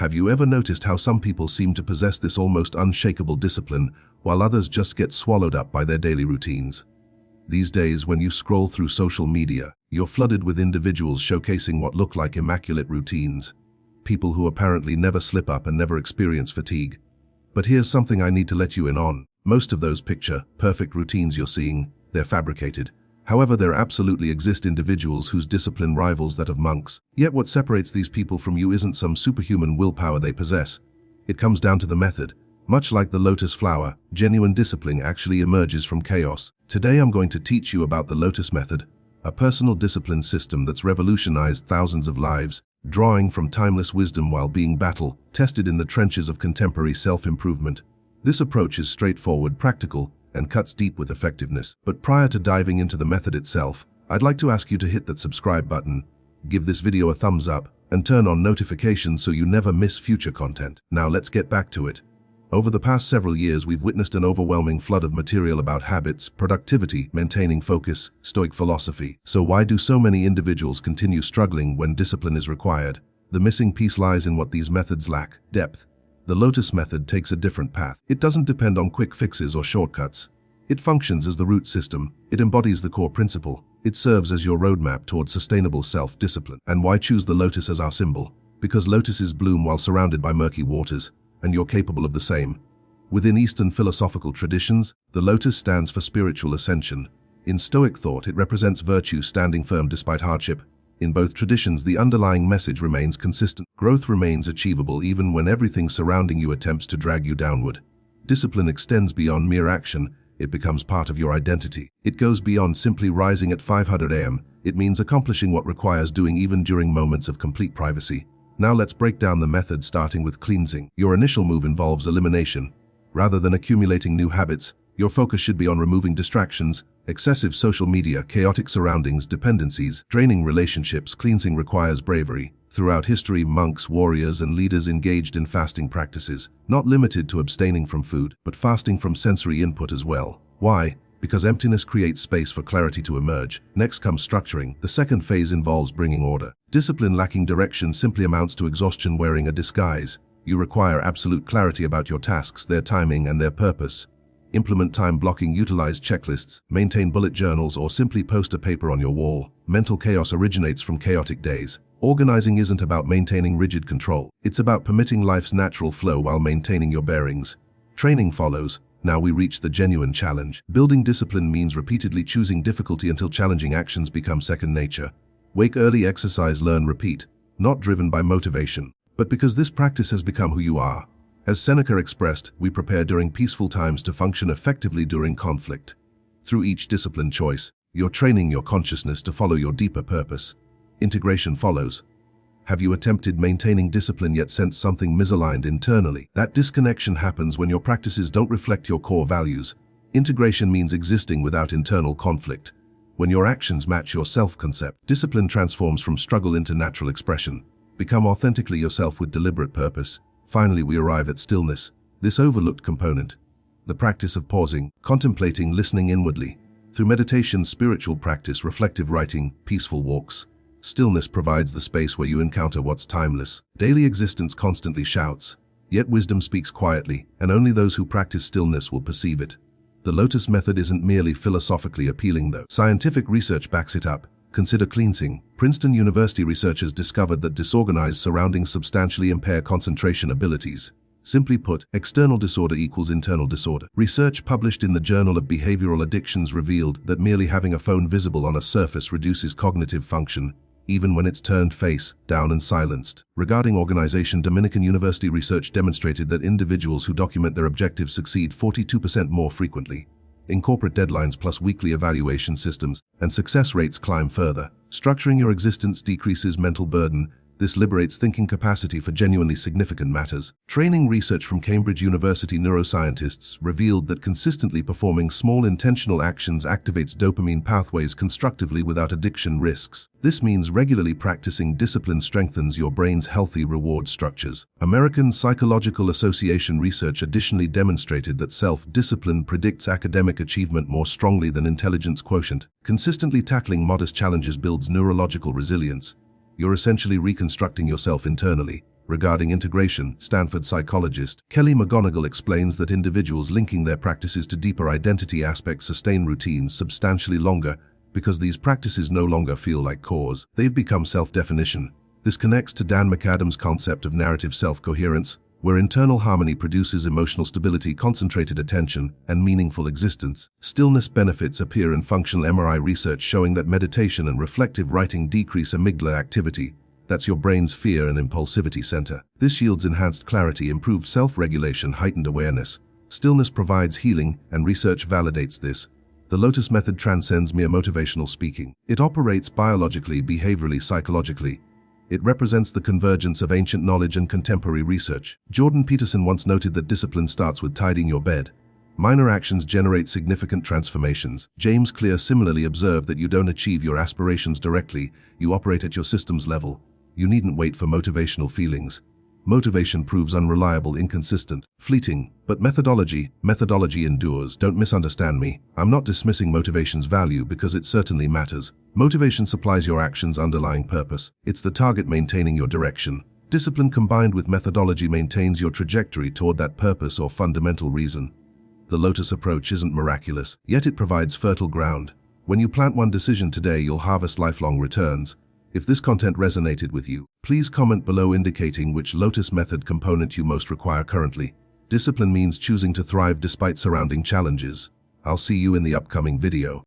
Have you ever noticed how some people seem to possess this almost unshakable discipline, while others just get swallowed up by their daily routines? These days, when you scroll through social media, you're flooded with individuals showcasing what look like immaculate routines. People who apparently never slip up and never experience fatigue. But here's something I need to let you in on. Most of those perfect routines you're seeing, they're fabricated. However, there absolutely exist individuals whose discipline rivals that of monks. Yet what separates these people from you isn't some superhuman willpower they possess. It comes down to the method. Much like the lotus flower, genuine discipline actually emerges from chaos. Today I'm going to teach you about the LOTUS Method, a personal discipline system that's revolutionized thousands of lives, drawing from timeless wisdom while being battle-tested in the trenches of contemporary self-improvement. This approach is straightforward, practical, and cuts deep with effectiveness. But prior to diving into the method itself, I'd like to ask you to hit that subscribe button, give this video a thumbs up, and turn on notifications so you never miss future content. Now let's get back to it. Over the past several years, we've witnessed an overwhelming flood of material about habits, productivity, maintaining focus, Stoic philosophy. So why do so many individuals continue struggling when discipline is required? The missing piece lies in what these methods lack: depth. The LOTUS Method takes a different path. It doesn't depend on quick fixes or shortcuts. It functions as the root system. It embodies the core principle. It serves as your roadmap towards sustainable self-discipline. And why choose the lotus as our symbol? Because lotuses bloom while surrounded by murky waters, and you're capable of the same. Within Eastern philosophical traditions, the lotus stands for spiritual ascension. In Stoic thought, it represents virtue standing firm despite hardship. In both traditions, the underlying message remains consistent. Growth remains achievable even when everything surrounding you attempts to drag you downward. Discipline extends beyond mere action. It becomes part of your identity. It goes beyond simply rising at 500 a.m. It means accomplishing what requires doing even during moments of complete privacy. Now let's break down the method, starting with cleansing. Your initial move involves elimination. Rather than accumulating new habits, your focus should be on removing distractions, excessive social media, chaotic surroundings, dependencies, draining relationships. Cleansing requires bravery. Throughout history, monks, warriors, and leaders engaged in fasting practices, not limited to abstaining from food, but fasting from sensory input as well. Why? Because emptiness creates space for clarity to emerge. Next comes structuring. The second phase involves bringing order. Discipline lacking direction simply amounts to exhaustion wearing a disguise. You require absolute clarity about your tasks, their timing, and their purpose. Implement time blocking, utilize checklists, maintain bullet journals, or simply post a paper on your wall. Mental chaos originates from chaotic days. Organizing isn't about maintaining rigid control. It's about permitting life's natural flow while maintaining your bearings. Training follows. Now we reach the genuine challenge. Building discipline means repeatedly choosing difficulty until challenging actions become second nature. Wake early, exercise, learn, repeat. Not driven by motivation, but because this practice has become who you are. As Seneca expressed, we prepare during peaceful times to function effectively during conflict. Through each disciplined choice, you're training your consciousness to follow your deeper purpose. Integration follows. Have you attempted maintaining discipline yet sensed something misaligned internally? That disconnection happens when your practices don't reflect your core values. Integration means existing without internal conflict. When your actions match your self-concept, discipline transforms from struggle into natural expression. Become authentically yourself with deliberate purpose. Finally, we arrive at stillness, this overlooked component. The practice of pausing, contemplating, listening inwardly. Through meditation, spiritual practice, reflective writing, peaceful walks. Stillness provides the space where you encounter what's timeless. Daily existence constantly shouts, yet wisdom speaks quietly, and only those who practice stillness will perceive it. The LOTUS Method isn't merely philosophically appealing though. Scientific research backs it up. Consider cleansing. Princeton University researchers discovered that disorganized surroundings substantially impair concentration abilities. Simply put, external disorder equals internal disorder. Research published in the Journal of Behavioral Addictions revealed that merely having a phone visible on a surface reduces cognitive function, even when it's turned face down and silenced. Regarding organization, Dominican University research demonstrated that individuals who document their objectives succeed 42% more frequently. In corporate deadlines plus weekly evaluation systems, and success rates climb further. Structuring your existence decreases mental burden. This liberates thinking capacity for genuinely significant matters. Training research from Cambridge University neuroscientists revealed that consistently performing small intentional actions activates dopamine pathways constructively without addiction risks. This means regularly practicing discipline strengthens your brain's healthy reward structures. American Psychological Association research additionally demonstrated that self-discipline predicts academic achievement more strongly than intelligence quotient. Consistently tackling modest challenges builds neurological resilience. You're essentially reconstructing yourself internally, Regarding integration, Stanford psychologist Kelly McGonigal explains that individuals linking their practices to deeper identity aspects sustain routines substantially longer because these practices no longer feel like chores. They've become self-definition. This connects to Dan McAdams' concept of narrative self-coherence, where internal harmony produces emotional stability, concentrated attention, and meaningful existence. Stillness benefits appear in functional MRI research showing that meditation and reflective writing decrease amygdala activity. That's your brain's fear and impulsivity center. This yields enhanced clarity, improved self-regulation, heightened awareness. Stillness provides healing, and research validates this. The LOTUS Method transcends mere motivational speaking. It operates biologically, behaviorally, psychologically. It represents the convergence of ancient knowledge and contemporary research. Jordan Peterson once noted that discipline starts with tidying your bed. Minor actions generate significant transformations. James Clear similarly observed that you don't achieve your aspirations directly, you operate at your systems level. You needn't wait for motivational feelings. Motivation proves unreliable, inconsistent, fleeting, but methodology endures. Don't misunderstand me. I'm not dismissing motivation's value because it certainly matters. Motivation supplies your actions' underlying purpose. It's the target maintaining your direction. Discipline combined with methodology maintains your trajectory toward that purpose or fundamental reason. The Lotus approach isn't miraculous, yet it provides fertile ground. When you plant one decision today, you'll harvest lifelong returns. If this content resonated with you, please comment below indicating which LOTUS Method component you most require currently. Discipline means choosing to thrive despite surrounding challenges. I'll see you in the upcoming video.